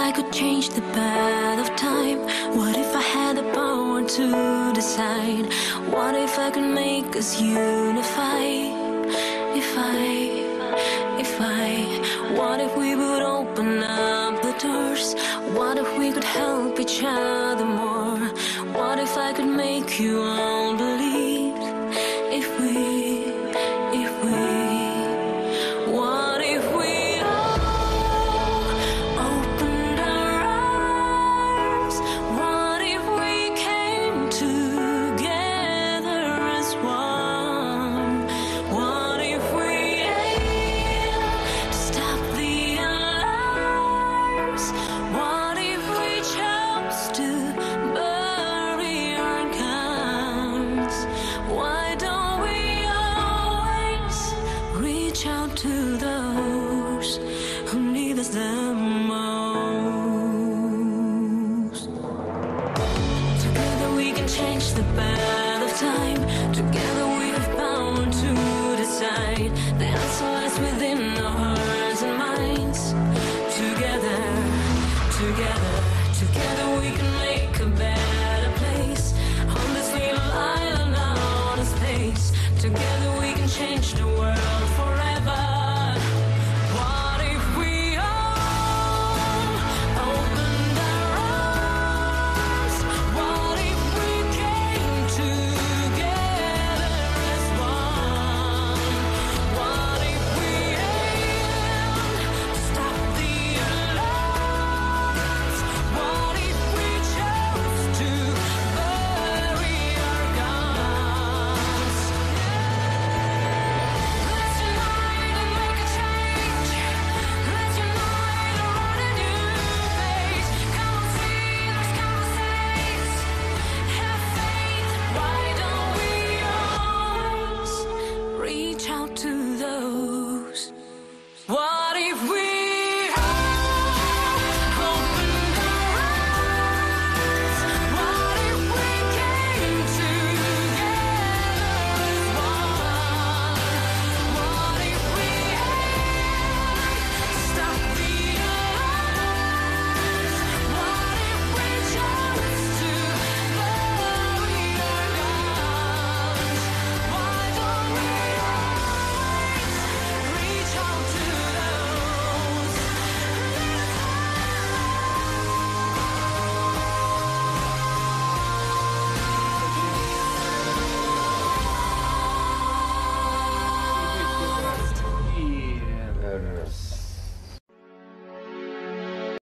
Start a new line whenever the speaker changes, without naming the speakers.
I could change the path of time? What if I had the power to decide? What if I could make us unify? What if we would open up the doors? What if we could help each other more? What if I could make you all believe? If we What if we all opened our arms? What if we came together as one? What if we stop the alarms? What if we chose to bury our guns? Why don't we always reach out to those who need us the most? Together we can change the path of time. Together we have power to decide. The answer lies within our hearts and minds. Together we can make a better place on this little island out of space. Together we can change the world forever. What if we all opened our arms? What if we came together as one? What if we stop the alarms? What if we chose to bury our guns? Let's unite and make a change. Let's unite and write a new page. Come on, see, let's conversations. Have faith. Why don't we always reach out to those? What